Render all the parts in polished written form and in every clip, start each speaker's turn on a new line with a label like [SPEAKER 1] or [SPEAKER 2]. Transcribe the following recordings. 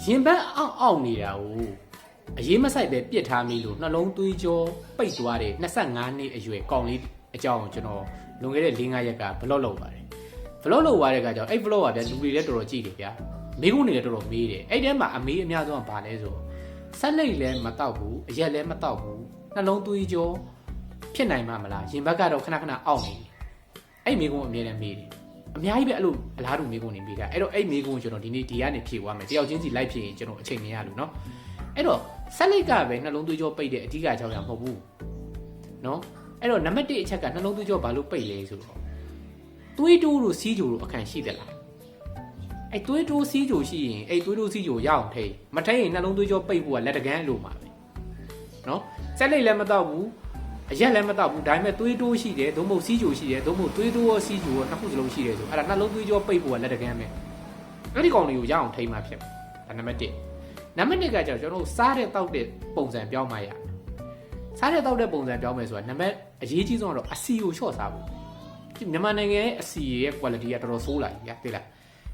[SPEAKER 1] ရင်ပန်းအောင်နေတာကိုအရေးမဆိုင်ပဲပြစ်ထားမိလို့နှလုံးသွေးကြောပိတ်သွားတယ်25နှစ်အရွယ်ကောင်လေးအကြောင်းကျွန်တော်လွန်ခဲ့တဲ့4-5ရက်ကဘလော့လုပ်ပါတယ်ဘလော့လုပ်သွားတဲ့အခါကျတော့အဲ့ဘလော့ကဗျာလူတွေလည်းတော်တော်ကြည့်တယ်ဗျာမိကုန်းတွေလည်းတော်တော်မေးတယ်အဲ့ထဲမှာအမေးအများဆုံးကဘာလဲဆိုဆက်လိတ်လည်းမတောက်ဘူးအရက်လည်းမတောက်ဘူးနှလုံးသွေးကြောဖြစ်နိုင်မှာမလားရင်ဘက်ကတော့ခဏခဏအောင့်နေတယ်အဲ့မိကုန်းအမြဲတမ်းမေးတယ်အများကြီးပဲအဲ့လိုအလားတူမိကုန်းနေမေးတာအဲ့တော့အဲ့မိကုန်းကျွန်တော်ဒီနေ့ဒီကနေဖြည့်သွားမယ်တယောက်ချင်းစီလိုက်ဖြည့်ရင်ကျွန်တော်အချိန်မရလို့เนาะအဲ့တော့ဆက်လိုက်ကပဲနှလုံးသွေးကြောပိတ်တဲ့အဓိကအကြောင်းအရာမဟုတ်ဘူးเนาะအဲ့တော့နံပါတ်1အချက်ကနှလုံးသွေးကြောဘာလို့ပိတ်လဲဆိုတော့သွေးတိုးတို့စီးကြိုတို့အခန့်ရှိတယ်လားအဲ့သွေးတိုးစီးကြိုရှိရင်အဲ့သွေးတိုးစီးကြိုရအောင်ထိမထိရင်နှလုံးသွေးကြောပိတ်ဖို့ကလက်တကန်းလို့မှာပဲเนาะဆက်လိုက်လည်းမတော့ဘူးအရက်လည်းမတော့ဘူးဒါပေမဲ့သွေးတိုးရှိတယ်သို့မဟုတ်စီးကြိုရှိတယ်သို့မဟုတ်သွေးတိုးရောစီးကြိုရောနှစ်ခုစလုံးရှိတယ်ဆိုအဲ့ဒါနှလုံးသွေးကြောပိတ်ဖို့ကလက်တကန်းပဲအဲ့ဒီကောင်တွေကိုရအောင်ထိမှဖြစ်ဒါနံပါတ်1နံပါတ်2ကကျတော့ကျွန်တော်တို့စားတဲ့တောက်တဲ့ပုံစံပြောင်းမှရစားတဲ့တောက်တဲ့ပုံစံပြောင်းမယ်ဆိုတာနံပါတ်အရေးကြီးဆုံးကတော့အစီကိုလျှော့စားဖို့မြန်မာနိုင်ငံရဲ့အစီရဲ့ quality ကတော်တော်ဆိုးလာပြီဗျာသိလား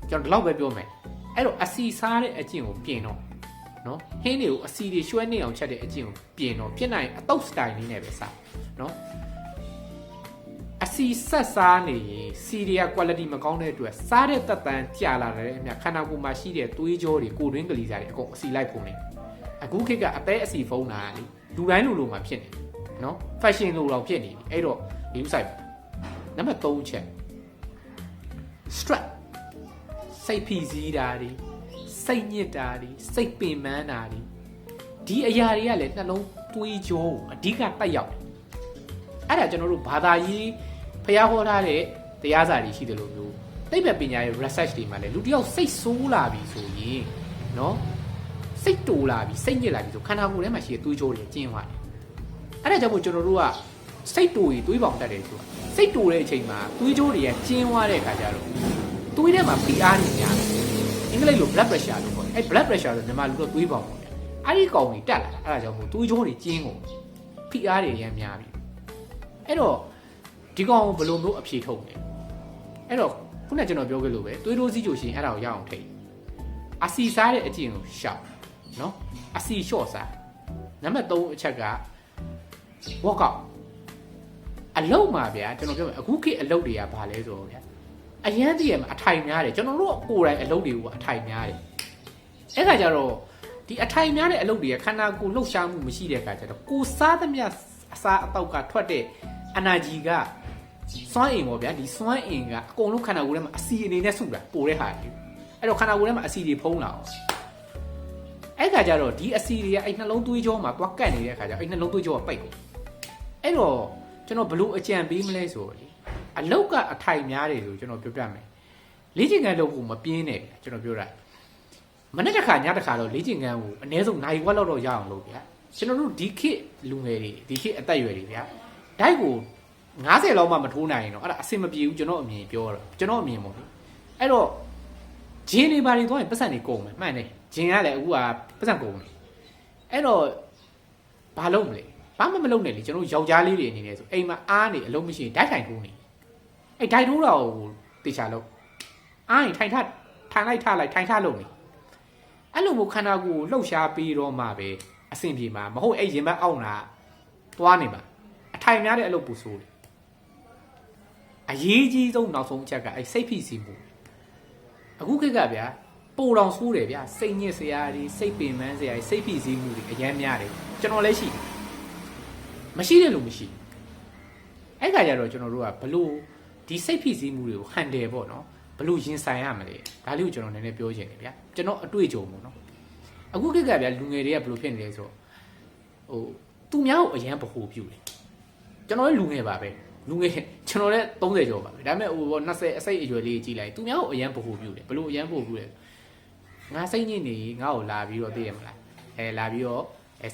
[SPEAKER 1] ကျွန်တော်ဒီလောက်ပဲပြောမယ်အဲ့တော့အစီစားတဲ့အကျင့်ကိုပြင်တော့နော်ဟင်းတွေကိုအစီတွေရွှဲနေအောင်ချက်တဲ့အကျင့်ကိုပြင်တော့ဖြစ်နိုင်အတုပ်စတိုင်လေးနဲ့ပဲစားနော်အစီဆက်စားနေရင်စီတွေက quality မကောင်းတဲ့အတွက်စားတဲ့တက်တန်းကြာလာတဲ့အမြခန္ဓာကိုယ်မှာရှိတဲ့သွေးကြောတွေကိုတွင်းကလေးစားတွေအကုန်အစီလိုက်ပုံနေအခုခေတ်ကအသေးအစီဖုံးတာလေလူတိုင်းလူလိုမှဖြစ်နေနော် fashion လိုတော့ဖြစ်နေပြီအဲ့တော့ဒီဥဆိုင်နံပါတ်3ချက် stress စိတ်ဖိစီးတာတွေစိတ်ညစ်တာတွေစိတ်ပင်ပန်းတာတွေဒီအရာတွေကလည်းနှလုံးသွေးကြောကိုအဓိကတက်ရောက်တယ်အဲ့ဒါကျွန်တော်တို့ဘာသာရေးဖျားဟောထားတဲ့တရားစာတွေရှိတယ်လို့မျိုးသိပ္ပံပညာရဲ့ research တွေမှာလည်းလူတစ်ယောက်စိတ်ဆိုးလာပြီဆိုရင်နော်စိတ်တူလာပြီစိတ်ညစ်လာပြီဆိုခန္ဓာကိုယ်ထဲမှာရှိတဲ့သွေးကြောတွေကျင်းသွားတယ်အဲ့ဒါကြောင့်မို့ကျွန်တော်တို့ကစိတ်တူရင်သွေးပေါင်တက်တယ်ဆိုတာစိတ်တူတဲ့အချိန်မှာသွေးကြောတွေကကျင်းသွားတဲ့အခါကျတော့သွေးထဲမှာဖိအားတွေများတယ်အင်္ဂလိပ်လို blood pressure လို့ခေါ်တယ်အဲ့ blood pressure ဆိုမြန်မာလူတို့သွေးပေါင်ပေါ့အဲ့ဒီကောင်တွေတက်လာတာအဲ့ဒါကြောင့်မို့သွေးကြောတွေကျင်းကုန်ဖိအားတွေရမ်းများပြီအဲ့တော့ဒီကောင်ဘယ်လိုမျိုးအဖြေထုတ်လဲအဲ့တော့ခုနကကျွန်တော်ပြောခဲ့လို့ပဲသွေးတိုးစီးကြိုရှင်အဲ့ဒါကိုရအောင်ထိအစီစားတဲ့အကျင့်ကိုရှောက်နော်အစီလျှော့စားနံပါတ်3အချက်က workout အလုပ်မှာဗျာကျွန်တော်ပြောမယ်အခုခေတ်အလုပ်တွေကဘာလဲဆိုတော့ဗျာအရန်တည်းရမှာအထိုင်များတယ်ကျွန်တော်တို့ကိုယ်တိုင်အလုပ်တွေကအထိုင်များတယ်အဲ့ခါကျတော့ဒီအထိုင်များတဲ့အလုပ်တွေကခန္ဓာကိုယ်လှုပ်ရှားမှုမရှိတဲ့အခါကျတော့ကိုစားသမျှအစားအသောက်ကထွက်တဲ့ energy ကစွမ်းအင်ပေါ့ဗျာဒီစွမ်းအင်ကအကုန်လုံးခန္ဓာကိုယ်ထဲမှာအစီအနေနဲ့စုတာပိုတဲ့ဟာကြီးအဲ့တော့ခန္ဓာကိုယ်ထဲမှာအစီတွေဖုံးလာအောင်အဲ့ခါကျတော့ဒီအစီတွေကအဲ့နှလုံးသွေးကြောမှာတွားကတ်နေတဲ့အခါကျတော့အဲ့နှလုံးသွေးကြောကပိတ်ကုန်အဲ့တော့ကျွန်တော်ဘလို့အကြံပေးမလဲဆိုတော့လေအလောက်ကအထိုင်များတယ်လို့ကျွန်တော်ပြောပြမယ်လေ့ကျင့်ခန်းလုပ်ဖို့မပြင်းနဲ့ကျွန်တော်ပြောတာမနေ့တစ်ခါညတစ်ခါတော့လေ့ကျင့်ခန်းကိုအနည်းဆုံးနိုင်ဝက်လောက်တော့ရအောင်လုပ်ဗျာကျွန်တော်တို့ဒီခေတ်လူငယ်တွေဒီခေတ်အသက်အရွယ်တွေဗျာဓာတ်ကို90လောက်မှမထိုးနိုင်ရင်တော့အဲ့ဒါအဆင်မပြေဘူးကျွန်တော်အမြင်ပြောတော့ကျွန်တော်အမြင်ပေါ့လေအဲ့တော့ဂျင်းတွေဘာတွေသွားရင်ပတ်စံတွေကုန်မယ်မှန်တယ်ဂျင်းကလည်းအခုကပတ်စံကုန်တယ်အဲ့တော့ဘာလုပ်မလဲဘာမှမလုပ်နဲ့လေကျွန်တော်ယောက်ျားလေးတွေအနေနဲ့ဆိုအိမ်မှာအားနေအလုံးမရှိရင်ဓာတ်ထိုင်ထိုးနေအဲ့ဓာတ်ထိုးတာကိုတေချာလုပ်အားရင်ထိုင်လိုက်ထလိုက်ထိုင်ထလုပ်နေအဲ့လိုမျိုးခန္ဓာကိုယ်လှုပ်ရှားပြီးတော့မှပဲအဆင်ပြေမှာမဟုတ်အဲ့ရင်ဘတ်အောင့်တာသွားနေမှာအထိုင်များတဲ့အလုပ်ပူဆိုးတယ်အရေးကြီးဆုံးနောက်ဆုံးအချက်ကအဲ့စိတ်ဖိစီးမှုအခုခေတ်ကဗျာပိုတော်ဆိုးတယ်ဗျာစိတ်ညစ်စရာတွေစိတ်ပင်ပန်းစရာတွေစိတ်ဖိစီးမှုတွေအများများတယ်ကျွန်တော်လည်းရှိတယ်မရှိတဲ့လူမရှိအဲ့ခါကျတော့ကျွန်တော်တို့ကဘလို့ဒီစိတ်ဖိစီးမှုတွေကိုဟန်တယ်ပေါ့နော်ဘလို့ရင်ဆိုင်ရမလဲဒါလေးကိုကျွန်တော်နည်းနည်းပြောချင်တယ်ဗျာကျွန်တော်အတွေ့အကြုံပေါ့နော်အခုခေတ်ကဗျာလူငယ်တွေကဘလို့ဖြစ်နေလဲဆိုတော့ဟိုသူများကိုအရန်ဗဟိုပြုတယ်ကျွန်တော်လည်းလူငယ်ပါပဲလူငယ်ကျွန်တော်လည်း30ကျော်ပါပဲဒါပေမဲ့ဟို20အစိတ်အရွယ်လေးကြီးလိုက်သူများကိုအရန်ဗဟိုပြုတယ်ဘလို့အရန်ဗဟိုပြုတယ်ငါစိတ်ညစ်နေငါ့ကိုလာပြီးတော့သိရမလားလာပြီးတော့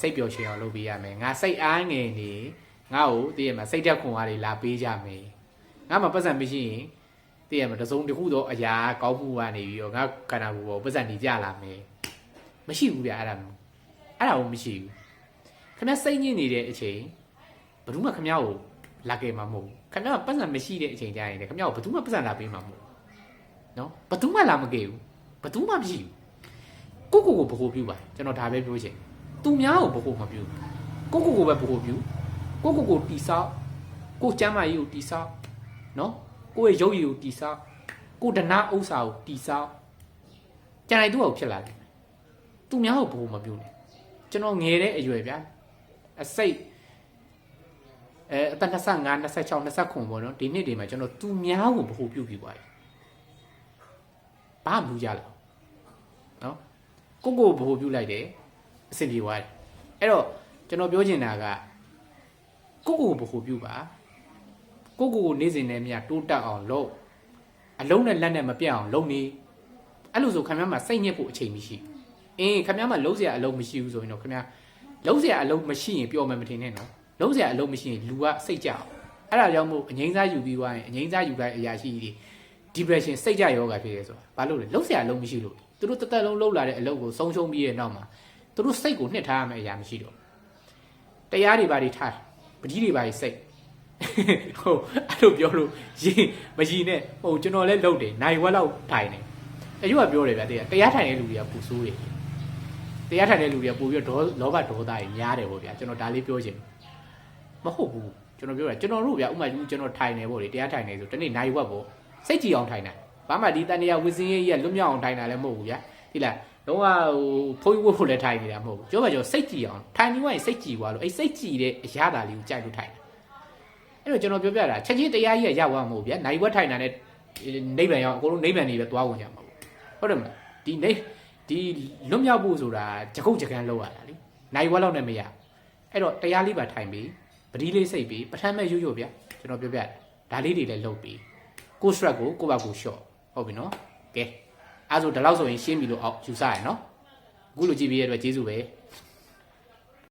[SPEAKER 1] စိတ်ပျော်ရွှင်အောင်လုပ်ပေးရမယ်ငါစိတ်အားငယ်နေငါ့ကိုသိရမလားစိတ်ဓာတ်ခွန်အားတွေလာပေးကြမယ်ငါမှပတ်စံမရှိရင်သိရမလားတစုံတစ်ခုတော့အရာကောင်းမှုကနေပြီးတော့ငါခန္ဓာကိုယ်ပေါ်ပတ်စံနေကြလာမယ်မရှိဘူးဗျအဲ့ဒါကိုမရှိဘူးခင်ဗျစိတ်ညစ်နေတဲ့အချိန်ဘယ်သူမှခင်ဗျကိုလာခဲ့မှာမဟုတ်ဘူးခင်ဗျပတ်စံမရှိတဲ့အချိန်ကျရင်လေခင်ဗျကိုဘယ်သူမှပတ်စံလာပေးမှာမဟုတ်နော်ဘယ်သူမှလာမခဲ့ဘူးဘယ်သူမှမရှိဘူး ကိုဘကိုပြုပါကျွန်တော်ဒါပဲပြောချင်သူများကိုဘကိုမပြုကိုပဲဘကိုပြုကိုတီဆောက်ကိုကျမ်းမာရေးကိုတီဆောက်နော်ကိုရဲ့ရုပ်ရည်ကိုတီဆောက်ကိုဒနာဥစ္စာကိုတီဆောက်ကြံလိုက်သူ့ကိုဖြစ်လာတယ်သူများကိုဘကိုမပြုနဲ့ကျွန်တော်ငယ်တဲ့အရွယ်ဗျာအစိတ်အသက်25 26 29ပေါ့နော်ဒီနှစ်တွေမှာကျွန်တော်သူများကိုဘကိုပြုပြီးသွားပြီဘာမှမလုပ်ကြလားနော်ကိုဘကိုပြုလိုက်တယ်အဆင်ပြေသွားတယ်အဲ့တော့ကျွန်တော်ပြောချင်တာကကိုဘကိုပြုပါကိုနေ့စဉ်နဲ့မြတိုးတက်အောင်လုပ်အလုံးနဲ့လက်နဲ့မပြတ်အောင်လုပ်နေအဲ့လိုဆိုခင်ဗျားမှာစိတ်ညစ်ဖို့အချိန်မရှိခင်ဗျားမှာလုံးစရာအလုံးမရှိဘူးဆိုရင်တော့ခင်ဗျားလုံးစရာအလုံးမရှိရင်ပြောမယ်မထင်နဲ့နော်လုံးစရာအလုံးမရှိရင်လူကစိတ်ကြအောင်အဲ့ဒါကြောင့်မို့အငိမ့်စားယူပြီးသွားရင်အငိမ့်စားယူလိုက်အရာရှိတွေ depression စိတ်ကြယောဂဖြစ်ရဲဆိုတာဘာလို့လဲလုံးစရာအလုံးမရှိလို့သူတို့တက်လုံးလှုပ်လာတဲ့အလုပ်ကိုဆုံးရှုံးပြီးရဲ့နောက်မှာသူတို့စိတ်ကိုနှစ်ထားရမယ့်အရာမရှိတော့တရားတွေဘာတွေထားပတိတွေဘာတွေစိတ်ဟုတ်အဲ့လိုပြောလို့ရင်မရင်နဲ့ဟိုကျွန်တော်လည်းလုပ်တယ်နိုင်ဝက်လောက်ထိုင်တယ်အကျိုးကပြောတယ်ဗျတရားထိုင်တဲ့လူတွေကပူဆိုးတယ်တရားထိုင်တဲ့လူတွေကပို့ပြီးတော့လောဘဒေါသတွေများတယ်ပေါ့ဗျာကျွန်တော်ဒါလေးပြောချင်မဟုတ်ဘူးကျွန်တော်ပြောတာကျွန်တော်တို့ဗျာဥမာကျွန်တော်ထိုင်နေပေါ့လေတရားထိုင်နေဆိုတနေ့နိုင်ဝက်ပေါ့စိတ်ကြည်အောင်ထိုင်တာဘာမှဒီတန်တရားဝစ်စင်းရေးကြီးကလွတ်မြောက်အောင်ထိုင်တာလည်းမဟုတ်ဘူးဗျာဒီလားလုံးဝဟိုဖုန်းဝတ်ဖို့လည်းထိုင်နေတာမဟုတ်ဘူးပြောပါကြောစိတ်ကြည်အောင်ထိုင်နေရင်စိတ်ကြည်သွားလို့အဲ့စိတ်ကြည်တဲ့အရာတာလေးကိုကြိုက်လို့ထိုင်တာအဲ့တော့ကျွန်တော်ပြောပြတာချက်ချင်းတရားကြီးကရောက်သွားမှာမဟုတ်ဗျာနိုင်ဝက်ထိုင်တာနဲ့နိဗ္ဗာန်ရောက်အကုန်လုံးနိဗ္ဗာန်နေပဲသွားဝင်ကြမှာပေါ့ဟုတ်တယ်မလားဒီလွတ်မြောက်ဖို့ဆိုတာကြကုတ်ကြကန်းလောက်ရတာလေနိုင်ဝက်လောက်နဲ့မရအဲ့တော့တရားလေးပါထိုင်ပြီးပတိလေးစိတ်ပြီးပထမမဲ့ရွရွဗျာကျွန်တော်ပြောပြဒါလေးတွေလည်းလုပ်ပြီးကို stress ကိုကိုယ့်ဘာကို short ဟုတ်ပြီနော်ကဲအဲ့ဆိုဒီလောက်ဆိုရင်ရှင်းပြီလို့အောက်ယူဆရနော်အခုလိုကြည့်ပြီးရတဲ့အတွက်ကျေးဇူးပဲ